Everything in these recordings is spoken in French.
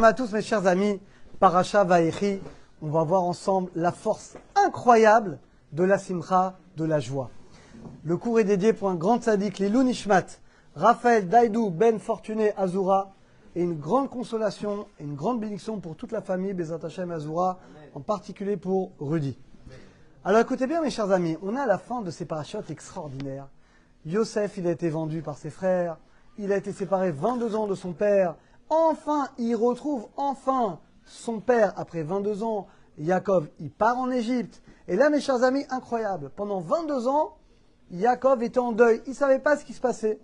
Bonjour à tous mes chers amis, Parasha Vayechi, on va voir ensemble la force incroyable de la simcha, de la joie. Le cours est dédié pour un grand tzaddik, Lilou Nishmat, Raphaël Daïdou Ben Fortuné Azura, et une grande consolation et une grande bénédiction pour toute la famille Bezat Hashem Azura, en particulier pour Rudy. Alors écoutez bien mes chers amis, on est à la fin de ces parachutes extraordinaires. Yosef, il a été vendu par ses frères, il a été séparé 22 ans de son père. Enfin, il retrouve son père après 22 ans. Yaakov, il part en Égypte. Et là, mes chers amis, incroyable. Pendant 22 ans, Yaakov était en deuil. Il ne savait pas ce qui se passait.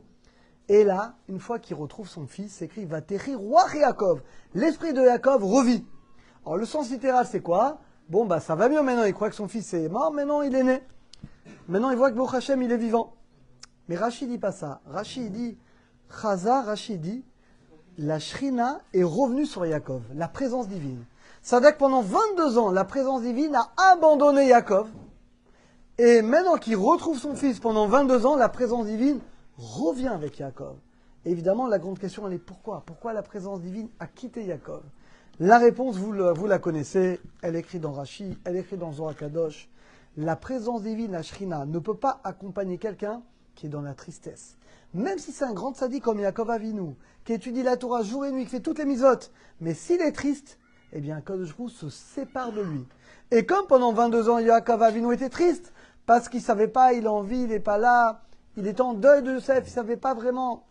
Et là, une fois qu'il retrouve son fils, c'est écrit Vatéchi roi Yaakov. L'esprit de Yaakov revit. Alors, le sens littéral, c'est quoi? Bon, bah, ça va mieux maintenant. Il croit que son fils est mort. Maintenant, il est né. Maintenant, il voit que Baruch Hashem, il est vivant. Mais Rachid dit pas ça. Rachid dit, Rachid dit, la Shrina est revenue sur Yaakov, la présence divine. Ça veut dire que pendant 22 ans, la présence divine a abandonné Yaakov. Et maintenant qu'il retrouve son fils pendant 22 ans, la présence divine revient avec Yaakov. Et évidemment, la grande question, elle est pourquoi? Pourquoi la présence divine a quitté Yaakov? La réponse, vous la connaissez, elle est écrite dans Rashi, elle est écrite dans Zohar Kadosh. La présence divine, la Shrina, ne peut pas accompagner quelqu'un qui est dans la tristesse. Même si c'est un grand tzaddik comme Yaakov Avinu, qui étudie la Torah jour et nuit, qui fait toutes les mitzvot, mais s'il est triste, eh bien, Kadosh Hu se sépare de lui. Et comme pendant 22 ans, Yaakov Avinu était triste, parce qu'il ne savait pas, il a envie, il n'est pas là, il était en deuil de Yosef, il ne savait pas vraiment,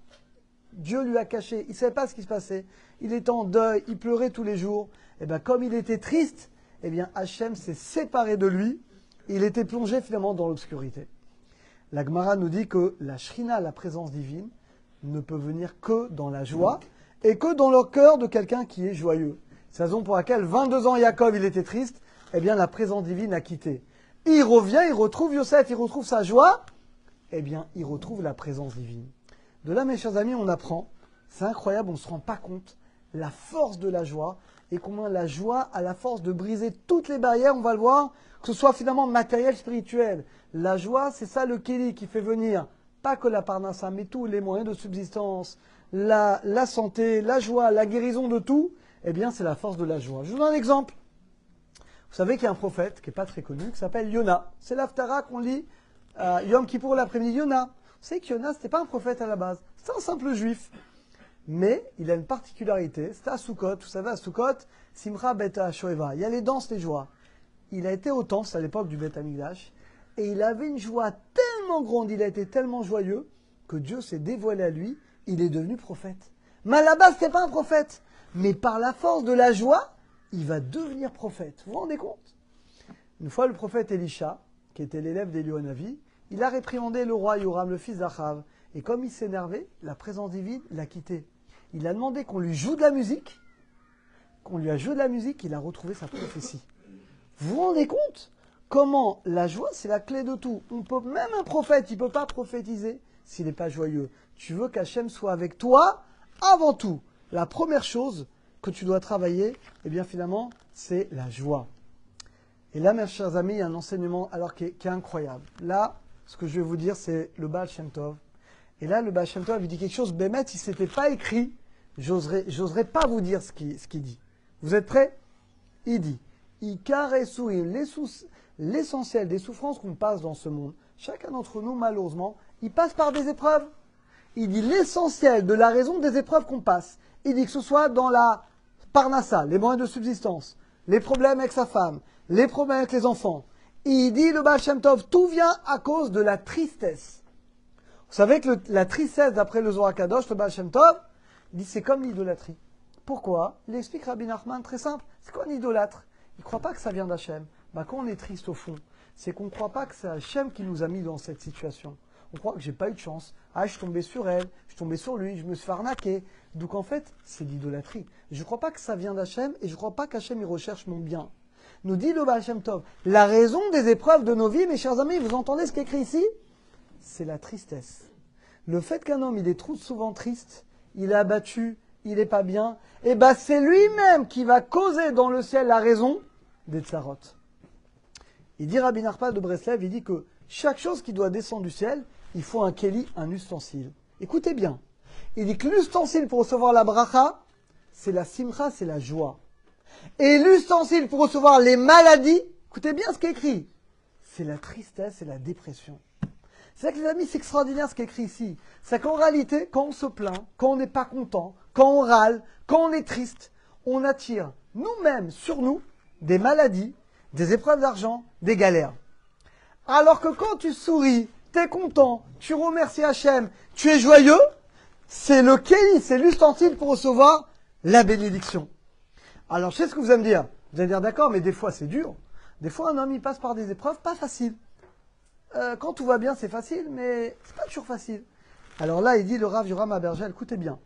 Dieu lui a caché, il ne savait pas ce qui se passait, il était en deuil, il pleurait tous les jours, et bien comme il était triste, eh bien Hachem s'est séparé de lui, il était plongé finalement dans l'obscurité. La Gemara nous dit que la Shrina, la présence divine, ne peut venir que dans la joie et que dans le cœur de quelqu'un qui est joyeux. C'est la raison pour laquelle 22 ans Yaakov, il était triste, eh bien la présence divine a quitté. Il revient, il retrouve Yosef, il retrouve sa joie, eh bien il retrouve la présence divine. De là, mes chers amis, on apprend, c'est incroyable, on ne se rend pas compte, la force de la joie et comment la joie a la force de briser toutes les barrières, on va le voir, que ce soit finalement matériel, spirituel. La joie, c'est ça le kéli qui fait venir, pas que la parnassa, mais tous les moyens de subsistance, la santé, la joie, la guérison de tout, eh bien c'est la force de la joie. Je vous donne un exemple. Vous savez qu'il y a un prophète qui n'est pas très connu, qui s'appelle Yona. C'est l'Haftara qu'on lit Yom Kippour l'après-midi, Yona. Vous savez que Yona, ce n'était pas un prophète à la base, c'est un simple juif. Mais il a une particularité, c'était à Sukkot, vous savez à Sukkot, Simcha Bet HaShoeva, il y a les danses, les joies. Il a été au temple, c'est à l'époque du Beth Amikdash, et il avait une joie tellement grande, il a été tellement joyeux, que Dieu s'est dévoilé à lui, il est devenu prophète. Mais à la base, ce n'était pas un prophète. Mais par la force de la joie, il va devenir prophète. Vous vous rendez compte? Une fois, le prophète Elisha, qui était l'élève d'Eliyahu Hanavi, il a réprimandé le roi Yoram, le fils d'Achav. Et comme il s'énervait, la présence divine l'a quitté. Il a demandé qu'on lui joue de la musique. Qu'on lui a joué de la musique, il a retrouvé sa prophétie. Vous vous rendez compte comment la joie, c'est la clé de tout. Même un prophète, il ne peut pas prophétiser s'il n'est pas joyeux. Tu veux qu'Hachem soit avec toi avant tout. La première chose que tu dois travailler, eh bien finalement, c'est la joie. Et là, mes chers amis, il y a un enseignement qui est incroyable. Là, ce que je vais vous dire, c'est le Baal Shem Tov. Et là, le Baal Shem Tov, il dit quelque chose, Bémet, si ce n'était pas écrit, j'oserais pas vous dire ce qu'il dit. Vous êtes prêts? Il dit, l'essentiel des souffrances qu'on passe dans ce monde, chacun d'entre nous, malheureusement, il passe par des épreuves. Il dit l'essentiel de la raison des épreuves qu'on passe. Il dit que ce soit dans la parnassa, les moyens de subsistance, les problèmes avec sa femme, les problèmes avec les enfants. Il dit, le Baal Shem Tov, tout vient à cause de la tristesse. Vous savez que la tristesse, d'après le Zohar Kadosh, le Baal Shem Tov, il dit c'est comme l'idolâtrie. Pourquoi? Il explique Rabbi Nachman, très simple. C'est quoi un idolâtre? Il ne croit pas que ça vient d'Hachem. Quand on est triste au fond, c'est qu'on ne croit pas que c'est Hachem qui nous a mis dans cette situation. On croit que j'ai pas eu de chance. Ah, je suis tombé sur elle, je suis tombé sur lui, je me suis fait arnaquer. Donc en fait, c'est l'idolâtrie. Je ne crois pas que ça vient d'Hachem et je ne crois pas qu'Hachem il recherche mon bien. Nous dit le Baal Shem Tov, la raison des épreuves de nos vies, mes chers amis, vous entendez ce qui est écrit ici? C'est la tristesse. Le fait qu'un homme, il est trop souvent triste, il est abattu, il n'est pas bien, et c'est lui-même qui va causer dans le ciel la raison des tsarot. Il dit Rabbi Nachman de Breslev, il dit que chaque chose qui doit descendre du ciel, il faut un kéli, un ustensile. Écoutez bien. Il dit que l'ustensile pour recevoir la bracha, c'est la simcha, c'est la joie. Et l'ustensile pour recevoir les maladies, écoutez bien ce qui est écrit, c'est la tristesse et la dépression. C'est vrai que les amis, c'est extraordinaire ce qui est écrit ici. C'est qu'en réalité, quand on se plaint, quand on n'est pas content, quand on râle, quand on est triste, on attire nous-mêmes sur nous des maladies, des épreuves d'argent, des galères. Alors que quand tu souris, tu es content, tu remercies Hachem, tu es joyeux, c'est le kéli, c'est l'ustensile pour recevoir la bénédiction. Alors je sais ce que vous allez me dire. Vous allez me dire d'accord, mais des fois c'est dur. Des fois un homme il passe par des épreuves pas faciles. Quand tout va bien c'est facile, mais c'est pas toujours facile. Alors là il dit le Rav Yoram Abergel, écoutez bien.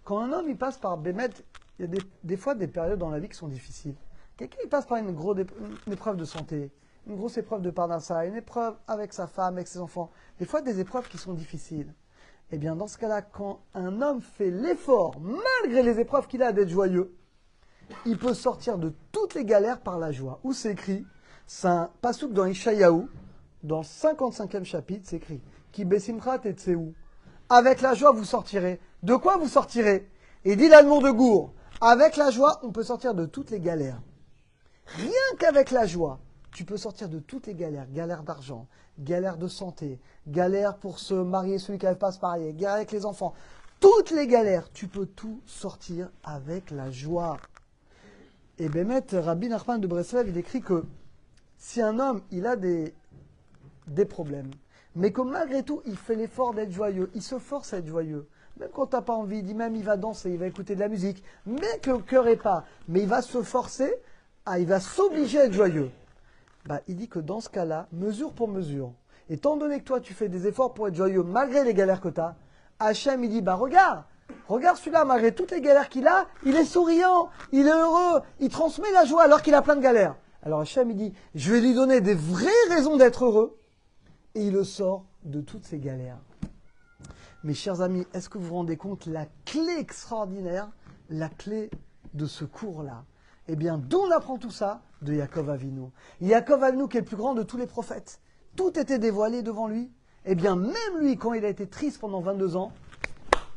Quand un homme il passe par Bémet, il y a des fois des périodes dans la vie qui sont difficiles. Quelqu'un il passe par une épreuve de santé, une grosse épreuve de parnassa, une épreuve avec sa femme, avec ses enfants. Des fois des épreuves qui sont difficiles. Eh bien dans ce cas-là, quand un homme fait l'effort, malgré les épreuves qu'il a d'être joyeux, il peut sortir de toutes les galères par la joie. Où c'est écrit, c'est un pasouk dans Ishayahu, dans le 55e chapitre, c'est écrit Ki besimcha tetsehu. Avec la joie, vous sortirez. De quoi vous sortirez? Et dit l'Allemand de Gour, avec la joie, on peut sortir de toutes les galères. Rien qu'avec la joie, tu peux sortir de toutes les galères. Galère d'argent, galère de santé, galère pour se marier, celui qui n'arrive pas à se marier, galère avec les enfants. Toutes les galères, tu peux tout sortir avec la joie. Et Bémet, Rabbi Nachman de Breslev, il écrit que si un homme, il a des problèmes, mais que malgré tout, il fait l'effort d'être joyeux, il se force à être joyeux, même quand tu n'as pas envie, il dit même il va danser, il va écouter de la musique, mais que le cœur n'est pas, mais il va se forcer, il va s'obliger à être joyeux. Bah, il dit que dans ce cas-là, mesure pour mesure, étant donné que toi tu fais des efforts pour être joyeux malgré les galères que tu as, Hachem il dit bah regarde celui-là, malgré toutes les galères qu'il a, il est souriant, il est heureux, il transmet la joie alors qu'il a plein de galères. Alors Hachem il dit je vais lui donner des vraies raisons d'être heureux et il le sort de toutes ces galères. Mes chers amis, est-ce que vous vous rendez compte la clé extraordinaire, la clé de ce cours-là? Eh bien, d'où on apprend tout ça? De Yaakov Avinu. Yaakov Avinu qui est le plus grand de tous les prophètes. Tout était dévoilé devant lui. Eh bien, même lui, quand il a été triste pendant 22 ans,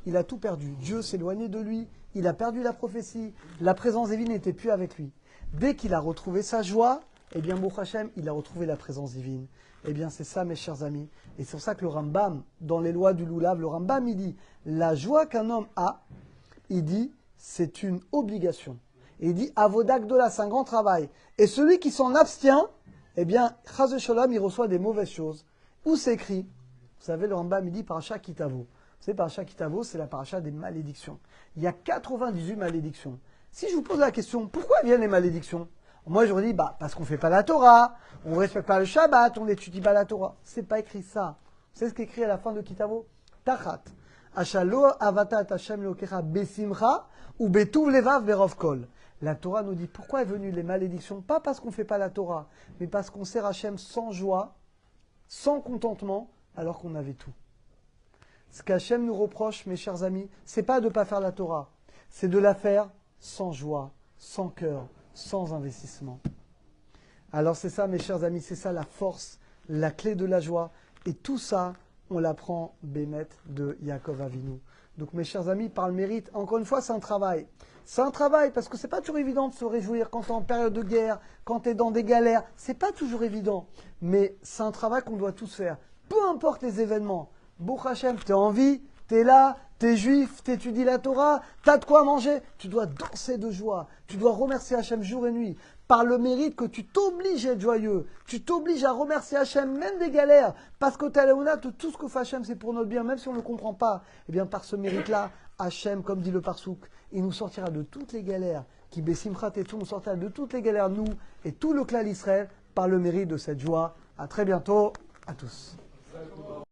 il a tout perdu. Dieu s'est éloigné de lui, il a perdu la prophétie, la présence divine n'était plus avec lui. Dès qu'il a retrouvé sa joie, eh bien, Baruch Hashem, il a retrouvé la présence divine. Eh bien, c'est ça, mes chers amis. Et c'est pour ça que le Rambam, dans les lois du Loulav, le Rambam, il dit, la joie qu'un homme a, il dit, c'est une obligation. Et il dit, Avodak Gdola, c'est un grand travail. Et celui qui s'en abstient, eh bien, Chaz Sholom, il reçoit des mauvaises choses. Où c'est écrit? Vous savez, le Rambam, il dit, Parasha Kitavo. Vous savez, Parasha Kitavo, c'est la paracha des malédictions. Il y a 98 malédictions. Si je vous pose la question, pourquoi viennent les malédictions? Moi, je vous dis, parce qu'on ne fait pas la Torah, on ne respecte pas le Shabbat, on n'étudie pas la Torah. C'est pas écrit ça. C'est ce qui est écrit à la fin de Kitavo. Tachat. Ashalo avatat Hashem leokecha besimcha ou betuv levav berov kol. La Torah nous dit pourquoi est venue les malédictions, pas parce qu'on ne fait pas la Torah, mais parce qu'on sert Hachem sans joie, sans contentement, alors qu'on avait tout. Ce qu'Hachem nous reproche, mes chers amis, c'est pas de ne pas faire la Torah, c'est de la faire sans joie, sans cœur, sans investissement. Alors c'est ça, mes chers amis, c'est ça la force, la clé de la joie. Et tout ça, on l'apprend Bémet de Yaakov Avinu. Donc mes chers amis, par le mérite, encore une fois, c'est un travail. C'est un travail parce que c'est pas toujours évident de se réjouir quand tu es en période de guerre, quand tu es dans des galères. C'est pas toujours évident. Mais c'est un travail qu'on doit tous faire. Peu importe les événements. Baruch Hashem, tu es en vie, tu es là, tu es juif, tu étudies la Torah, tu as de quoi manger. Tu dois danser de joie. Tu dois remercier Hashem jour et nuit. Par le mérite que tu t'obliges à être joyeux. Tu t'obliges à remercier Hachem, même des galères. Parce que tout ce que fait Hachem, c'est pour notre bien, même si on ne le comprend pas. Eh bien, par ce mérite-là, Hachem, comme dit le Parsouk, il nous sortira de toutes les galères. Qui besimchat et tout, nous sortira de toutes les galères, nous et tout le clan Israël, par le mérite de cette joie. À très bientôt, à tous.